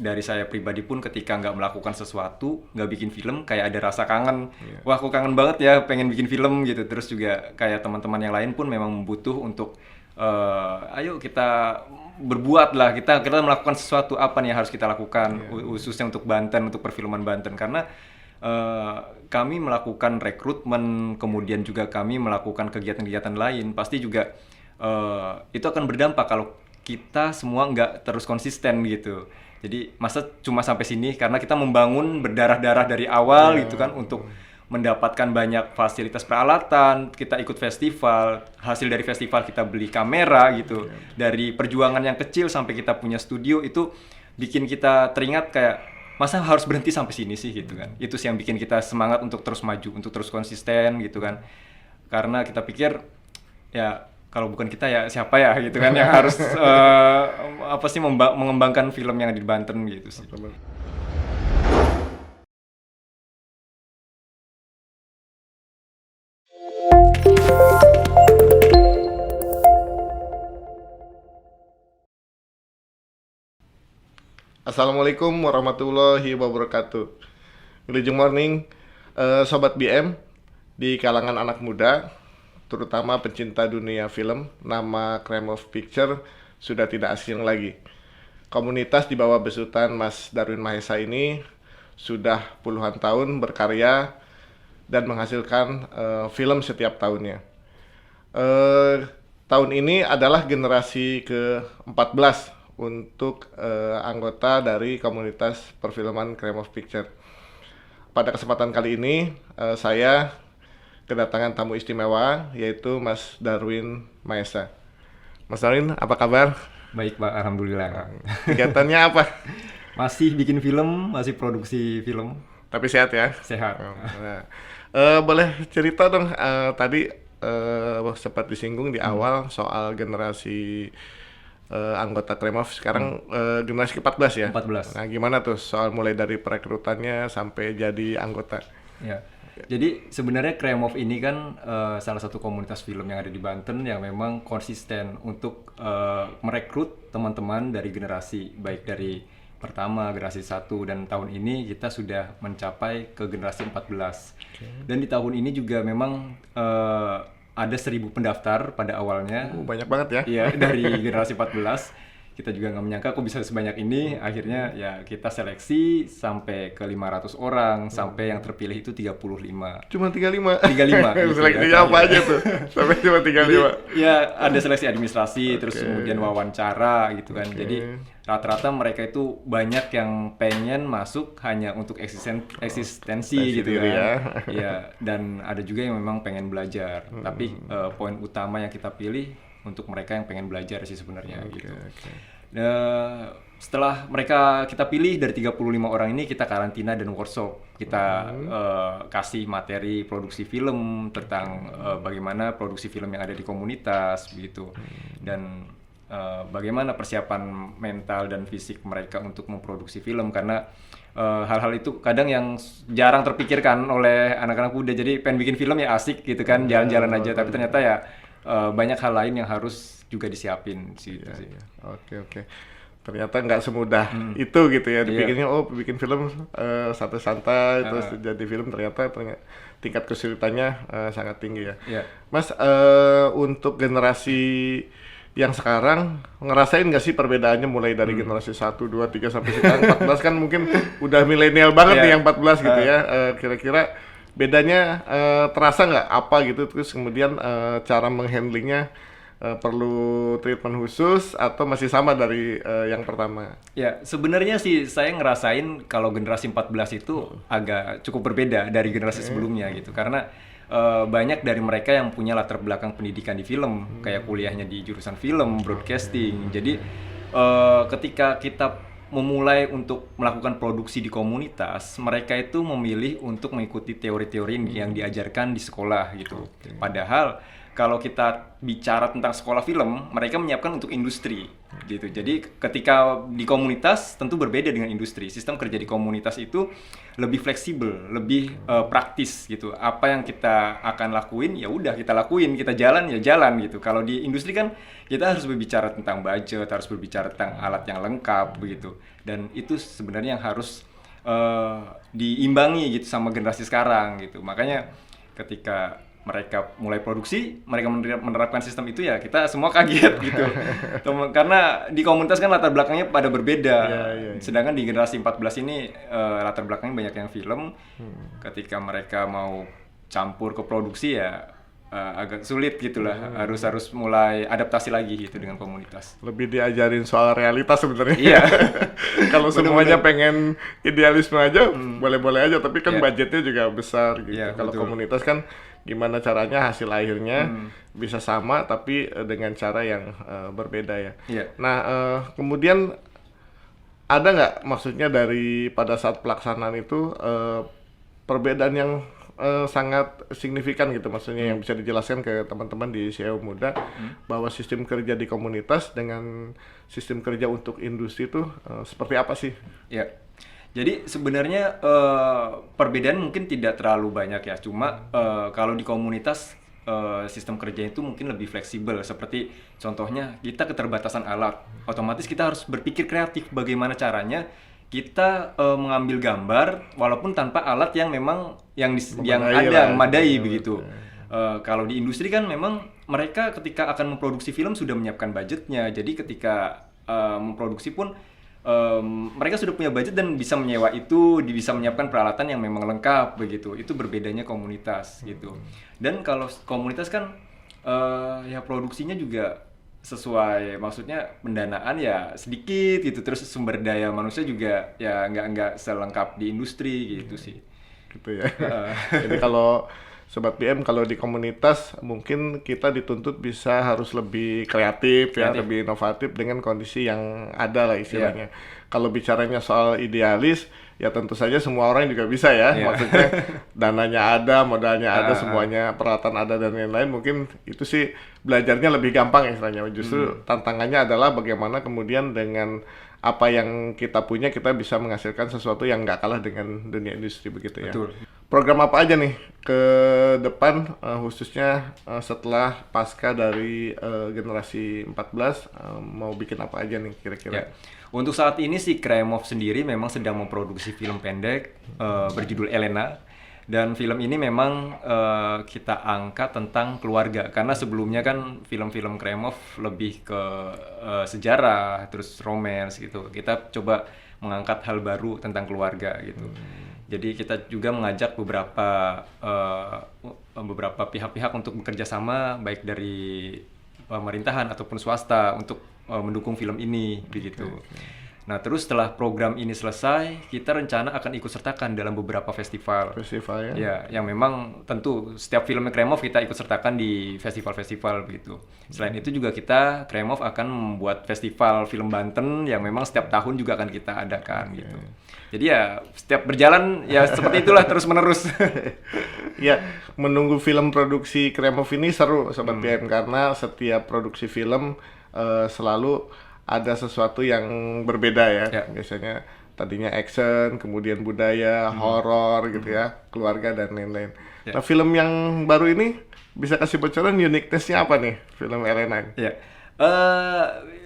dari saya pribadi pun ketika nggak melakukan sesuatu, nggak bikin film, kayak ada rasa kangen. Wah, aku kangen banget ya, pengen bikin film gitu. Terus juga kayak teman-teman yang lain pun memang butuh untuk ayo kita berbuat lah, kita melakukan sesuatu, apa nih yang harus kita lakukan, khususnya untuk Banten, untuk perfilman Banten, karena eh, kami melakukan rekrutmen, kemudian juga kami melakukan kegiatan-kegiatan lain, pasti juga itu akan berdampak kalau kita semua nggak terus konsisten gitu. Jadi masa cuma sampai sini karena kita membangun berdarah-darah dari awal gitu kan, untuk mendapatkan banyak fasilitas peralatan, kita ikut festival, hasil dari festival kita beli kamera gitu. Dari perjuangan yang kecil sampai kita punya studio, itu bikin kita teringat kayak masa harus berhenti sampai sini sih gitu kan. Itu sih yang bikin kita semangat untuk terus maju, untuk terus konsisten gitu kan. Karena kita pikir ya kalau bukan kita ya siapa ya gitu kan yang harus apa sih mengembangkan film yang ada di Banten gitu sih. Assalamualaikum warahmatullahi wabarakatuh. Good morning, Sobat BM. Di kalangan anak muda, terutama pecinta dunia film, nama Crime of Picture sudah tidak asing lagi. Komunitas di bawah besutan Mas Darwin Mahesa ini sudah puluhan tahun berkarya dan menghasilkan film setiap tahunnya. Eh, Tahun ini adalah generasi ke-14 untuk anggota dari komunitas perfilman Crime of Picture. Pada kesempatan kali ini, saya kedatangan tamu istimewa, yaitu Mas Darwin Mahesa. Mas Darwin, apa kabar? Baik Pak, alhamdulillah. Kegiatannya apa? Masih bikin film, masih produksi film, Tapi sehat ya? sehat. Nah, boleh cerita dong, tadi sempat disinggung di awal soal generasi anggota Kremov, sekarang generasi ke-14 ya? 14. Nah, gimana tuh soal mulai dari perekrutannya sampai jadi anggota? Ya. Jadi sebenarnya Kremov ini kan salah satu komunitas film yang ada di Banten yang memang konsisten untuk merekrut teman-teman dari generasi, baik dari pertama, generasi 1, dan tahun ini kita sudah mencapai ke generasi 14. Dan di tahun ini juga memang ada 1.000 pendaftar pada awalnya. Banyak banget ya? Iya, dari generasi 14. Kita juga nggak menyangka kok bisa sebanyak ini. Akhirnya ya kita seleksi sampai ke 500 orang, sampai yang terpilih itu 35. Cuma 35? 35 gitu Seleksinya ya, apa iya. aja tuh? Sampai cuma 35? Jadi, ya ada seleksi administrasi, terus kemudian wawancara gitu kan. Jadi rata-rata mereka itu banyak yang pengen masuk hanya untuk eksistensi gitu diri kan. ya. Iya, dan ada juga yang memang pengen belajar. Tapi poin utama yang kita pilih untuk mereka yang pengen belajar sih sebenarnya gitu. Setelah mereka kita pilih dari 35 orang ini, kita karantina dan workshop. Kita kasih materi produksi film tentang bagaimana produksi film yang ada di komunitas begitu. Dan bagaimana persiapan mental dan fisik mereka untuk memproduksi film, karena hal-hal itu kadang yang jarang terpikirkan oleh anak-anak muda. Jadi pengen bikin film ya asik gitu kan, jalan-jalan aja, tapi ternyata ya banyak hal lain yang harus juga disiapin sih, gitu sih. Oke. Ternyata nggak semudah itu gitu ya. Dipikirnya bikin film santai-santai, terus jadi film, ternyata tingkat kesulitannya sangat tinggi ya. Iya. Mas, untuk generasi yang sekarang, ngerasain nggak sih perbedaannya mulai dari generasi 1, 2, 3 sampai sekarang 14 kan mungkin udah milenial banget nih yang 14 gitu ya. Kira-kira bedanya terasa nggak apa gitu, terus kemudian cara menghandlingnya perlu treatment khusus atau masih sama dari yang pertama? Ya, sebenarnya sih saya ngerasain kalau generasi 14 itu agak cukup berbeda dari generasi sebelumnya gitu. Karena banyak dari mereka yang punya latar belakang pendidikan di film, kayak kuliahnya di jurusan film, broadcasting. Jadi ketika kita memulai untuk melakukan produksi di komunitas, mereka itu memilih untuk mengikuti teori-teori yang diajarkan di sekolah gitu. Padahal kalau kita bicara tentang sekolah film, mereka menyiapkan untuk industri gitu. Jadi ketika di komunitas tentu berbeda dengan industri. Sistem kerja di komunitas itu lebih fleksibel, lebih praktis gitu. Apa yang kita akan lakuin ya udah kita lakuin, kita jalan ya jalan gitu. Kalau di industri kan kita harus berbicara tentang budget, harus berbicara tentang alat yang lengkap begitu. Dan itu sebenarnya yang harus diimbangi gitu sama generasi sekarang gitu. Makanya ketika mereka mulai produksi, mereka menerapkan sistem itu ya kita semua kaget gitu. Karena di komunitas kan latar belakangnya pada berbeda. Sedangkan di generasi 14 ini latar belakangnya banyak yang film. Ketika mereka mau campur ke produksi ya agak sulit gitulah. Harus mulai adaptasi lagi gitu dengan komunitas. Lebih diajarin soal realitas sebenarnya. Iya. Kalau semuanya pengen idealisme aja, boleh-boleh aja, tapi kan budgetnya juga besar gitu. Kalau komunitas kan gimana caranya hasil akhirnya bisa sama tapi dengan cara yang berbeda ya. Nah, kemudian ada nggak maksudnya dari pada saat pelaksanaan itu perbedaan yang sangat signifikan gitu, maksudnya yang bisa dijelaskan ke teman-teman di CEO Muda bahwa sistem kerja di komunitas dengan sistem kerja untuk industri itu seperti apa sih? Ya, jadi sebenarnya perbedaan mungkin tidak terlalu banyak ya, cuma kalau di komunitas sistem kerjanya itu mungkin lebih fleksibel. Seperti contohnya kita keterbatasan alat, otomatis kita harus berpikir kreatif bagaimana caranya kita mengambil gambar walaupun tanpa alat yang memang yang ada memadai begitu. Kalau di industri kan memang mereka ketika akan memproduksi film sudah menyiapkan budgetnya. Jadi ketika memproduksi pun mereka sudah punya budget dan bisa menyewa itu, bisa menyiapkan peralatan yang memang lengkap begitu. Itu berbedanya komunitas gitu. Dan kalau komunitas kan ya produksinya juga sesuai, maksudnya pendanaan ya sedikit gitu, terus sumber daya manusia juga ya nggak selengkap di industri gitu sih. Gitu ya. Jadi kalau Sobat BM, kalau di komunitas mungkin kita dituntut bisa harus lebih kreatif ya, lebih inovatif dengan kondisi yang ada lah istilahnya. Kalau bicaranya soal idealis, ya tentu saja semua orang juga bisa ya. Maksudnya dananya ada, modalnya ada, semuanya peralatan ada dan lain-lain. Mungkin itu sih belajarnya lebih gampang ya istilahnya. Justru tantangannya adalah bagaimana kemudian dengan apa yang kita punya kita bisa menghasilkan sesuatu yang nggak kalah dengan dunia industri begitu ya. Betul. Program apa aja nih ke depan khususnya setelah pasca dari generasi 14 mau bikin apa aja nih kira-kira? Untuk saat ini si Kremov sendiri memang sedang memproduksi film pendek berjudul Elena, dan film ini memang kita angkat tentang keluarga karena sebelumnya kan film-film Kremov lebih ke sejarah terus romance gitu. Kita coba mengangkat hal baru tentang keluarga gitu. Jadi kita juga mengajak beberapa pihak-pihak untuk bekerja sama baik dari pemerintahan ataupun swasta untuk mendukung film ini begitu. Nah, terus setelah program ini selesai, kita rencana akan ikut sertakan dalam beberapa festival. Festival ya? Ya, yang memang tentu setiap film Kremov kita ikut sertakan di festival-festival begitu. Selain itu juga kita Kremov akan membuat festival film Banten yang memang setiap tahun juga akan kita adakan gitu. Jadi ya setiap berjalan ya seperti itulah terus-menerus. Ya, menunggu film produksi Kremov ini seru Sobat BM karena setiap produksi film selalu ada sesuatu yang berbeda ya. Biasanya tadinya action, kemudian budaya, horor gitu ya, keluarga dan lain-lain. Nah, film yang baru ini bisa kasih bocoran uniqueness-nya apa nih film Elena?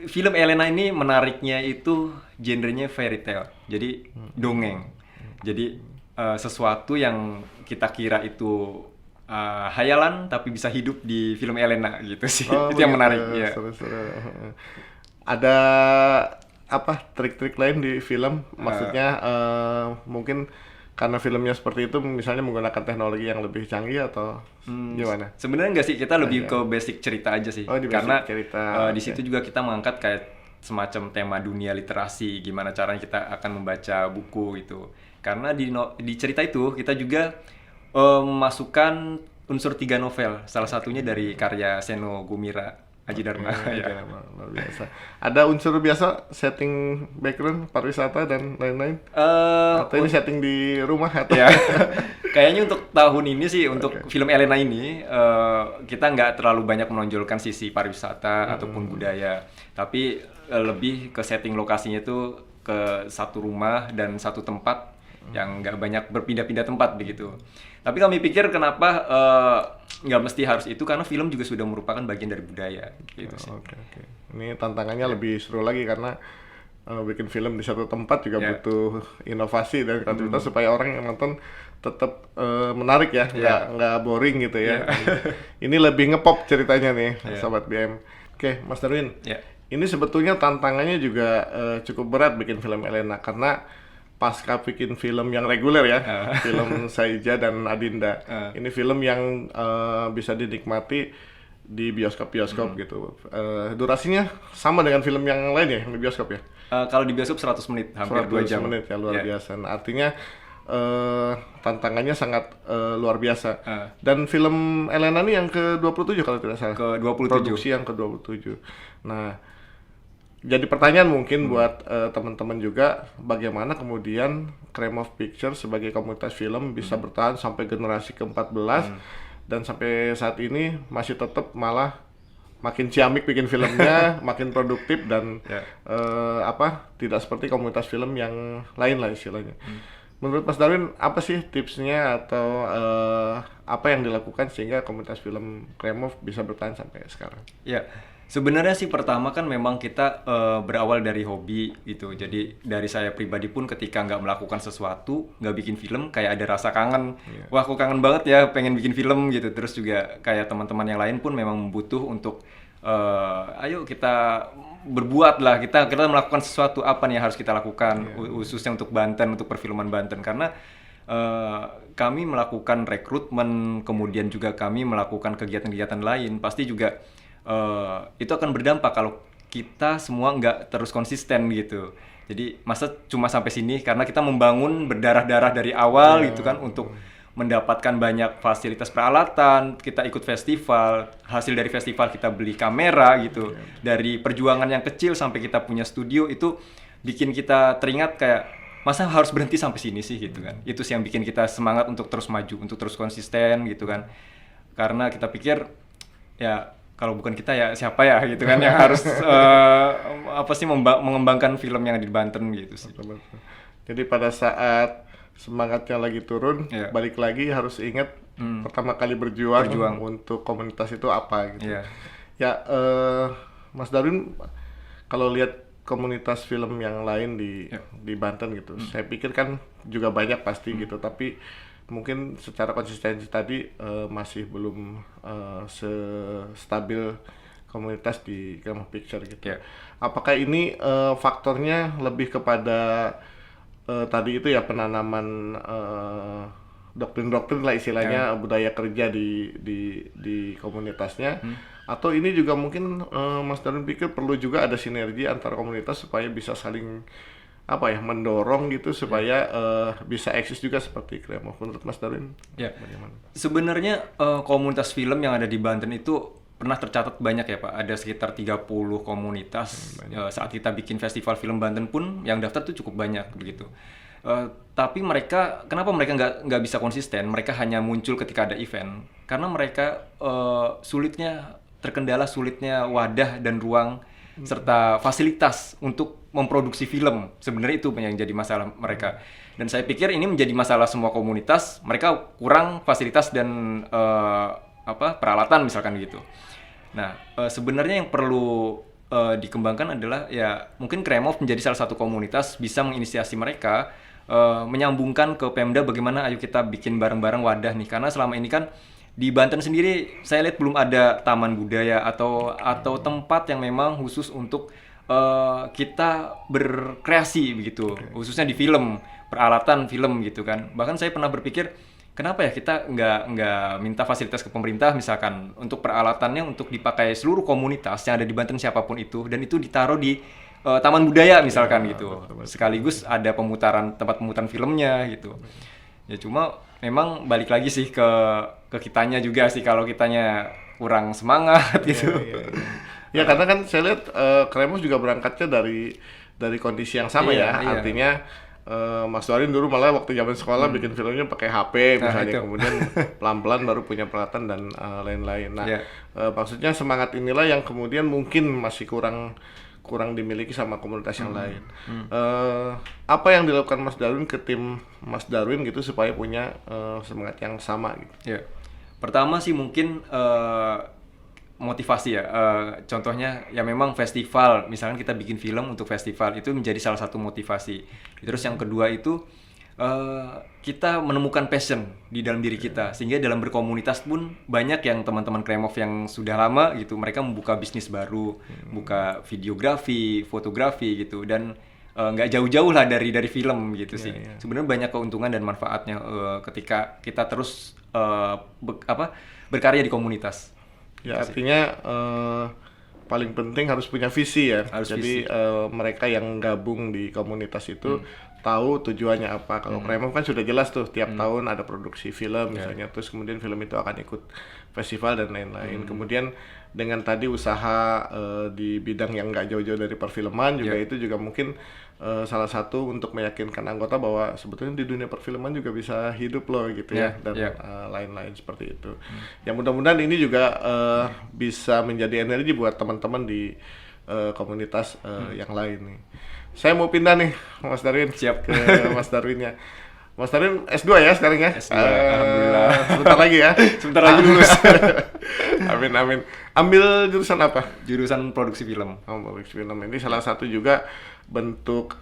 Film Elena ini menariknya itu genrenya fairy tale, jadi dongeng. Jadi sesuatu yang kita kira itu hayalan tapi bisa hidup di film Elena gitu sih. Itu yang menarik ya. Seru-seru. Ada apa trik-trik lain di film? Maksudnya mungkin karena filmnya seperti itu misalnya menggunakan teknologi yang lebih canggih atau gimana? Sebenarnya enggak sih, kita lebih ke basic cerita aja sih. Karena di situ juga kita mengangkat kayak semacam tema dunia literasi, gimana caranya kita akan membaca buku itu. Karena di cerita itu kita juga memasukkan unsur 3 novel, salah satunya dari karya Seno Gumira. Aji Dharma. Ya. Luar biasa. Ada unsur biasa setting background pariwisata dan lain-lain? Atau ini setting di rumah atau? Ya, kayaknya untuk tahun ini sih untuk film Elena ini kita nggak terlalu banyak menonjolkan sisi pariwisata ataupun budaya, tapi lebih ke setting lokasinya itu ke satu rumah dan satu tempat yang nggak banyak berpindah-pindah tempat begitu. Tapi kami pikir kenapa nggak mesti harus itu, karena film juga sudah merupakan bagian dari budaya gitu sih. Oke. Ini tantangannya lebih seru lagi karena bikin film di satu tempat juga butuh inovasi dan kreativitas supaya orang yang nonton tetap menarik ya, nggak boring gitu ya. Ini lebih ngepop ceritanya nih, Sobat BM. Oke, Mas Darwin. Ini sebetulnya tantangannya juga cukup berat bikin film Elena karena pasca bikin film yang reguler ya, film Saija dan Adinda. Ini film yang bisa dinikmati di bioskop-bioskop gitu. Durasinya sama dengan film yang lain ya, di bioskop ya? Kalau di bioskop 100 menit, hampir 2 jam. 100 menit ya, luar biasa. Nah, artinya tantangannya sangat luar biasa. Dan film Elena ini yang ke-27 kalau tidak salah. Ke-27. Produksi yang ke-27. Nah, jadi pertanyaan mungkin buat teman-teman juga, bagaimana kemudian Kremov Pictures sebagai komunitas film bisa bertahan sampai generasi ke-14 dan sampai saat ini masih tetap malah makin ciamik bikin filmnya, makin produktif dan tidak seperti komunitas film yang lain lah istilahnya. Menurut Mas Darwin, apa sih tipsnya atau apa yang dilakukan sehingga komunitas film Kremov bisa bertahan sampai sekarang? Ya. Sebenarnya sih pertama kan memang kita berawal dari hobi gitu. Jadi dari saya pribadi pun ketika nggak melakukan sesuatu, nggak bikin film, kayak ada rasa kangen. Wah, aku kangen banget ya pengen bikin film gitu. Terus juga kayak teman-teman yang lain pun memang butuh untuk ayo kita berbuat lah, kita melakukan sesuatu, apa nih yang harus kita lakukan khususnya untuk Banten, untuk perfilman Banten, karena kami melakukan rekrutmen, kemudian juga kami melakukan kegiatan-kegiatan lain, pasti juga itu akan berdampak kalau kita semua nggak terus konsisten gitu. Jadi masa cuma sampai sini karena kita membangun berdarah-darah dari awal gitu kan, untuk mendapatkan banyak fasilitas peralatan, kita ikut festival, hasil dari festival kita beli kamera gitu. Dari perjuangan yang kecil sampai kita punya studio, itu bikin kita teringat kayak masa harus berhenti sampai sini sih gitu kan. Itu sih yang bikin kita semangat untuk terus maju, untuk terus konsisten gitu kan. Karena kita pikir ya kalau bukan kita ya siapa ya gitu kan yang harus mengembangkan film yang ada di Banten gitu sih. Betul. Jadi pada saat semangatnya lagi turun, balik lagi harus ingat pertama kali berjuang untuk komunitas itu apa gitu. Ya, Mas Darwin, kalau lihat komunitas film yang lain di Banten gitu, saya pikir kan juga banyak pasti gitu, tapi mungkin secara konsistensi tadi masih belum stabil komunitas di Kremov Pictures gitu. Apakah ini faktornya lebih kepada tadi itu ya, penanaman doktrin-doktrin lah istilahnya, budaya kerja di komunitasnya, atau ini juga mungkin Mas Darwin pikir perlu juga ada sinergi antar komunitas supaya bisa saling mendorong gitu supaya bisa eksis juga seperti Kremov. Menurut Mas Darwin bagaimana? Sebenarnya komunitas film yang ada di Banten itu pernah tercatat banyak ya Pak, ada sekitar 30 komunitas. Saat kita bikin festival film Banten pun yang daftar tuh cukup banyak begitu. Tapi kenapa mereka nggak bisa konsisten? Mereka hanya muncul ketika ada event, karena mereka terkendala sulitnya wadah dan ruang serta fasilitas untuk memproduksi film. Sebenarnya itu yang jadi masalah mereka. Dan saya pikir ini menjadi masalah semua komunitas, mereka kurang fasilitas dan peralatan misalkan gitu. Nah, sebenarnya yang perlu dikembangkan adalah ya mungkin Kremov menjadi salah satu komunitas bisa menginisiasi mereka, menyambungkan ke Pemda bagaimana ayo kita bikin bareng-bareng wadah nih, karena selama ini kan di Banten sendiri saya lihat belum ada taman budaya atau tempat yang memang khusus untuk kita berkreasi begitu, khususnya di film, peralatan film gitu kan. Bahkan saya pernah berpikir kenapa ya kita nggak minta fasilitas ke pemerintah misalkan untuk peralatannya untuk dipakai seluruh komunitas yang ada di Banten siapapun itu, dan itu ditaruh di taman budaya misalkan gitu. Sekaligus ada tempat pemutaran filmnya gitu. Ya cuma memang balik lagi sih ke kitanya juga sih, kalau kitanya kurang semangat gitu. Ya karena kan saya lihat Kremov juga berangkatnya dari kondisi yang sama Iya, ya. iya. Artinya Mas Darin dulu malah waktu zaman sekolah bikin filmnya pakai HP Nah, misalnya, itu. kemudian pelan-pelan baru punya peralatan dan lain-lain. Nah, Iya. maksudnya semangat inilah yang kemudian mungkin masih kurang dimiliki sama komunitas yang lain. Apa yang dilakukan Mas Darwin ke tim Mas Darwin gitu supaya punya semangat yang sama gitu? Ya, pertama sih mungkin motivasi ya. Contohnya ya memang festival, misalkan kita bikin film untuk festival itu menjadi salah satu motivasi. Terus yang kedua itu kita menemukan passion di dalam diri kita, sehingga dalam berkomunitas pun banyak yang teman-teman Kremov yang sudah lama gitu, mereka membuka bisnis baru, buka videografi, fotografi gitu, dan nggak jauh-jauh lah dari film gitu sih. Sebenarnya banyak keuntungan dan manfaatnya ketika kita terus berkarya di komunitas. Ya artinya paling penting harus punya visi ya. Harus Jadi mereka yang gabung di komunitas itu tahu tujuannya apa. Kalau Kremov kan sudah jelas tuh tiap tahun ada produksi film misalnya, terus kemudian film itu akan ikut festival dan lain-lain. Kemudian dengan tadi usaha di bidang yang nggak jauh-jauh dari perfilman juga itu juga mungkin salah satu untuk meyakinkan anggota bahwa sebetulnya di dunia perfilman juga bisa hidup loh gitu ya, dan lain-lain seperti itu. Ya mudah-mudahan ini juga bisa menjadi energi buat teman-teman di komunitas yang lain nih. Saya mau pindah nih Mas Darwin. Siap. Ke Mas Darwinnya. Mas Darwin S2 ya sekarang ya? S2, alhamdulillah. Sebentar lagi ya? Sebentar lagi lulus. Amin, amin. Ambil jurusan apa? Jurusan produksi film. Produksi film. Ini salah satu juga bentuk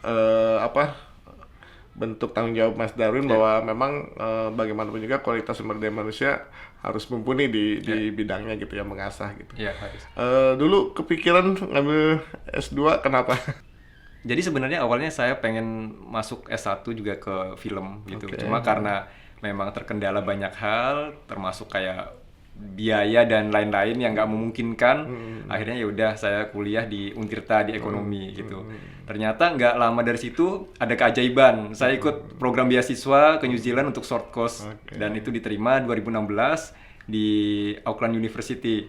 bentuk tanggung jawab Mas Darwin bahwa memang bagaimanapun juga kualitas sumber daya manusia harus mumpuni di bidangnya gitu ya, mengasah gitu. Iya, harus. Dulu kepikiran ngambil S2 kenapa? Jadi sebenarnya awalnya saya pengen masuk S1 juga ke film gitu. Cuma karena memang terkendala banyak hal, termasuk kayak biaya dan lain-lain yang nggak memungkinkan, akhirnya ya udah saya kuliah di Untirta di ekonomi gitu. Ternyata nggak lama dari situ ada keajaiban. Saya ikut program beasiswa ke New Zealand untuk short course dan itu diterima 2016 di Auckland University.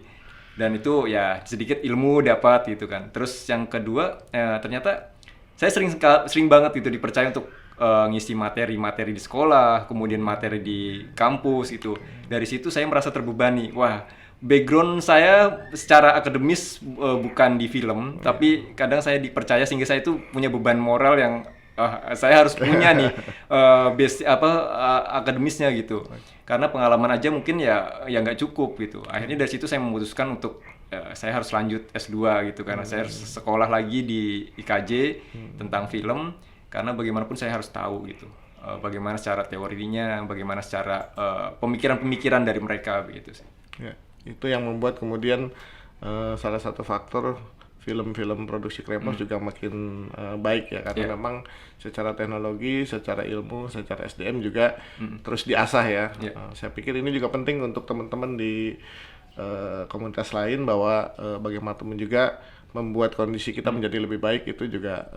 Dan itu ya sedikit ilmu dapat gitu kan. Terus yang kedua ternyata saya sering banget gitu dipercaya untuk ngisi materi di sekolah, kemudian materi di kampus gitu. Dari situ saya merasa terbebani. Wah, background saya secara akademis bukan di film, tapi kadang saya dipercaya sehingga saya itu punya beban moral yang saya harus punya nih akademisnya gitu. Karena pengalaman aja mungkin ya nggak cukup gitu. Akhirnya dari situ saya memutuskan untuk saya harus lanjut S2 gitu, karena saya harus sekolah lagi di IKJ tentang film, karena bagaimanapun saya harus tahu gitu bagaimana secara teorinya, bagaimana secara pemikiran-pemikiran dari mereka begitu sih. Ya, itu yang membuat kemudian salah satu faktor film-film produksi Kremov juga makin baik ya, karena memang secara teknologi, secara ilmu, secara SDM juga terus diasah ya. Saya pikir ini juga penting untuk teman-teman di komunitas lain bahwa bagaimanapun juga membuat kondisi kita menjadi lebih baik itu juga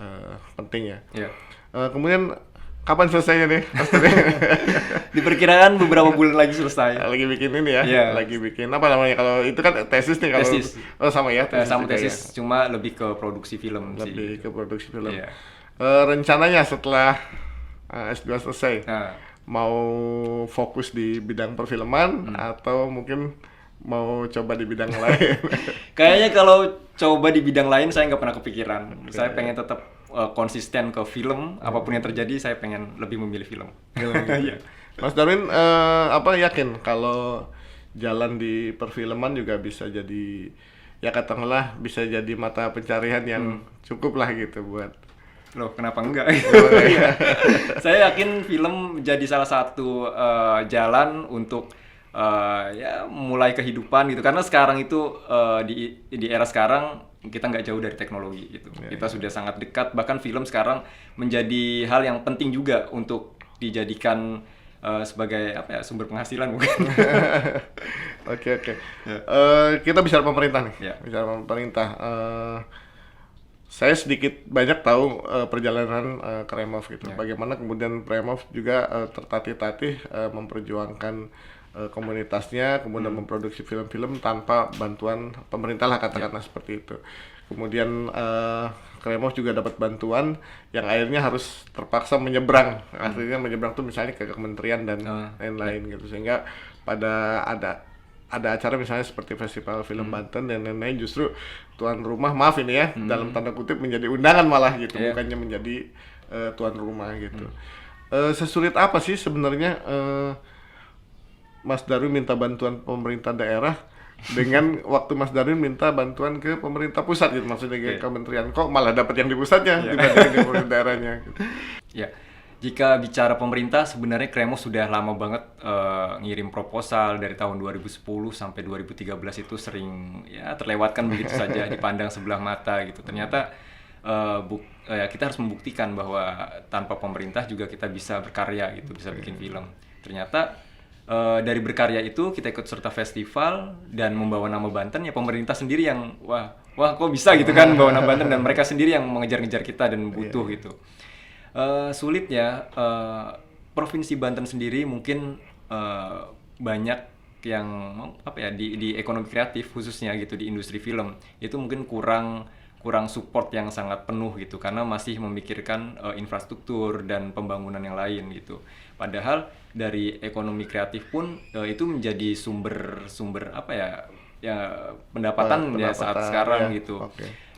penting ya. Kemudian kapan selesainya nih? Diperkirakan beberapa bulan lagi selesai. Lagi bikin ini ya? Lagi bikin apa namanya? Kalau itu kan tesis nih kalau. Tesis. Oh sama ya? Sama tesis, cuma lebih ke produksi film sih. Lebih ke produksi film. Rencananya setelah S2 selesai, mau fokus di bidang perfilman atau mungkin mau coba di bidang lain? Kayaknya kalau coba di bidang lain saya nggak pernah kepikiran. Saya pengen tetap konsisten ke film, apapun yang terjadi saya pengen lebih memilih film. Mas Darwin yakin kalau jalan di perfilman juga bisa jadi, ya katakanlah bisa jadi mata pencarian yang cukup lah gitu buat. Loh, kenapa enggak? Saya yakin film jadi salah satu jalan untuk ya mulai kehidupan gitu, karena sekarang itu di era sekarang kita nggak jauh dari teknologi gitu. Kita sudah sangat dekat, bahkan film sekarang menjadi hal yang penting juga untuk dijadikan sebagai sumber penghasilan mungkin. Oke. Kita bicara pemerintah nih. Bicara pemerintah. Saya sedikit banyak tahu perjalanan Kremov gitu. Bagaimana kemudian Kremov juga tertatih-tatih memperjuangkan komunitasnya, kemudian memproduksi film-film tanpa bantuan pemerintah lah katakanlah seperti itu. Kemudian Kremos juga dapat bantuan yang akhirnya harus terpaksa menyeberang. Akhirnya menyeberang tuh misalnya ke kementerian dan lain-lain gitu. Sehingga pada ada acara misalnya seperti Festival Film Banten dan lain-lain, justru tuan rumah, maaf ini ya, dalam tanda kutip menjadi undangan malah gitu, bukannya menjadi tuan rumah gitu. Sesulit apa sih sebenarnya Mas Darwin minta bantuan pemerintah daerah dengan waktu Mas Darwin minta bantuan ke pemerintah pusat gitu, maksudnya ke kementerian, kok malah dapat yang di pusatnya dibandingin di pemerintah daerahnya gitu. Ya, jika bicara pemerintah, sebenarnya Kremos sudah lama banget ngirim proposal dari tahun 2010 sampai 2013 itu sering ya terlewatkan begitu saja, dipandang sebelah mata gitu. Ternyata kita harus membuktikan bahwa tanpa pemerintah juga kita bisa berkarya gitu, bisa bikin film. Ternyata dari berkarya itu kita ikut serta festival dan membawa nama Banten, ya pemerintah sendiri yang wah kok bisa gitu kan membawa nama Banten, dan mereka sendiri yang mengejar-ngejar kita dan butuh gitu. Sulitnya Provinsi Banten sendiri mungkin banyak yang di ekonomi kreatif khususnya gitu, di industri film itu mungkin kurang support yang sangat penuh gitu, karena masih memikirkan infrastruktur dan pembangunan yang lain gitu. Padahal dari ekonomi kreatif pun itu menjadi sumber pendapatan ya saat sekarang gitu.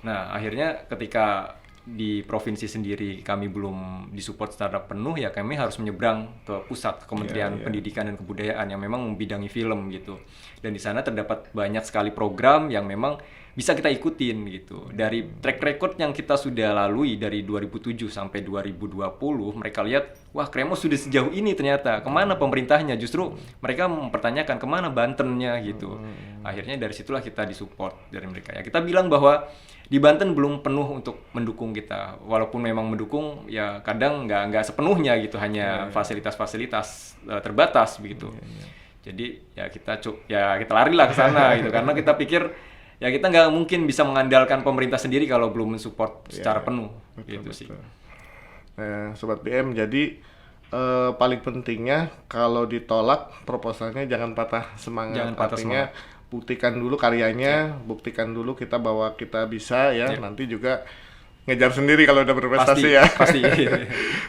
Nah, akhirnya ketika di provinsi sendiri kami belum disupport secara penuh, ya kami harus menyeberang ke pusat, ke Kementerian Pendidikan dan Kebudayaan yang memang membidangi film gitu. Dan di sana terdapat banyak sekali program yang memang bisa kita ikutin gitu. Dari track record yang kita sudah lalui dari 2007 sampai 2020, mereka lihat, wah Kremos sudah sejauh ini ternyata, kemana pemerintahnya? Justru mereka mempertanyakan kemana Bantennya gitu. Akhirnya dari situlah kita disupport dari mereka. Ya kita bilang bahwa di Banten belum penuh untuk mendukung kita, walaupun memang mendukung ya kadang nggak sepenuhnya gitu, hanya fasilitas-fasilitas terbatas begitu. Jadi ya kita larilah ke sana gitu, karena kita pikir ya kita nggak mungkin bisa mengandalkan pemerintah sendiri kalau belum mensupport secara penuh gitu sih. Nah, Sobat BM, jadi paling pentingnya kalau ditolak proposalnya jangan patah semangat. Artinya buktikan dulu karyanya, buktikan dulu kita bahwa kita bisa ya. Nanti juga ngejar sendiri kalau udah berprestasi ya. Pasti.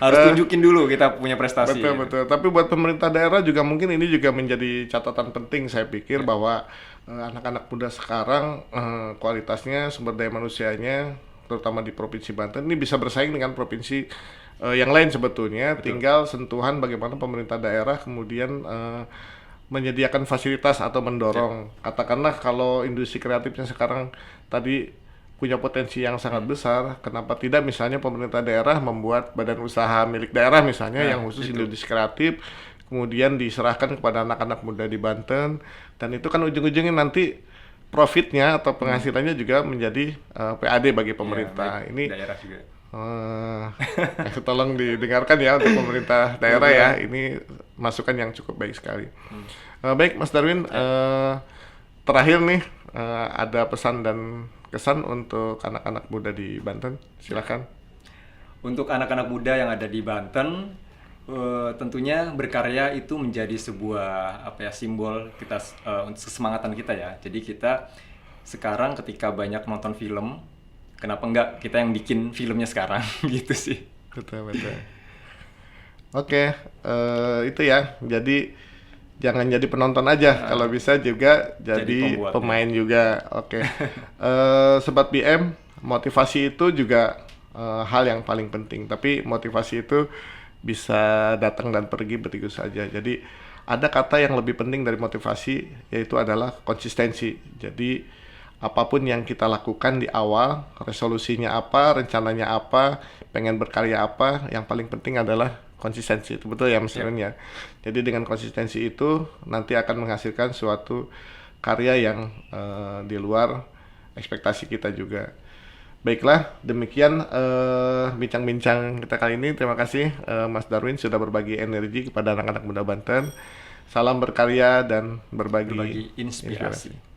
Harus tunjukin dulu kita punya prestasi. Betul. Tapi buat pemerintah daerah juga mungkin ini juga menjadi catatan penting, saya pikir bahwa anak-anak muda sekarang kualitasnya, sumber daya manusianya, terutama di Provinsi Banten ini bisa bersaing dengan provinsi yang lain sebetulnya. Tinggal sentuhan bagaimana pemerintah daerah kemudian menyediakan fasilitas atau mendorong. Katakanlah kalau industri kreatifnya sekarang tadi punya potensi yang sangat besar, kenapa tidak misalnya pemerintah daerah membuat badan usaha milik daerah misalnya yang khusus industri kreatif, kemudian diserahkan kepada anak-anak muda di Banten, dan itu kan ujung-ujungnya nanti profitnya atau penghasilannya juga menjadi PAD bagi pemerintah. Ini daerah juga. Tolong didengarkan ya untuk pemerintah daerah ya, ini masukan yang cukup baik sekali. Baik Mas Darwin, terakhir nih ada pesan dan kesan untuk anak-anak muda di Banten, silakan. Untuk anak-anak muda yang ada di Banten, tentunya berkarya itu menjadi sebuah simbol kita, untuk kesemangatan kita ya. Jadi kita sekarang ketika banyak nonton film, kenapa enggak kita yang bikin filmnya sekarang gitu sih. Betul. Oke, itu ya. Jadi jangan jadi penonton aja, kalau bisa juga jadi pemain juga. Oke. Sobat BM, motivasi itu juga hal yang paling penting. Tapi motivasi itu bisa datang dan pergi begitu saja. Jadi ada kata yang lebih penting dari motivasi, yaitu adalah konsistensi. Jadi apapun yang kita lakukan di awal, resolusinya apa, rencananya apa, pengen berkarya apa, yang paling penting adalah konsistensi. Itu betul ya Mas Darwin ya. Jadi dengan konsistensi itu nanti akan menghasilkan suatu karya yang di luar ekspektasi kita juga. Baiklah, demikian bincang-bincang kita kali ini. Terima kasih Mas Darwin sudah berbagi energi kepada anak-anak muda Banten. Salam berkarya dan berbagi inspirasi.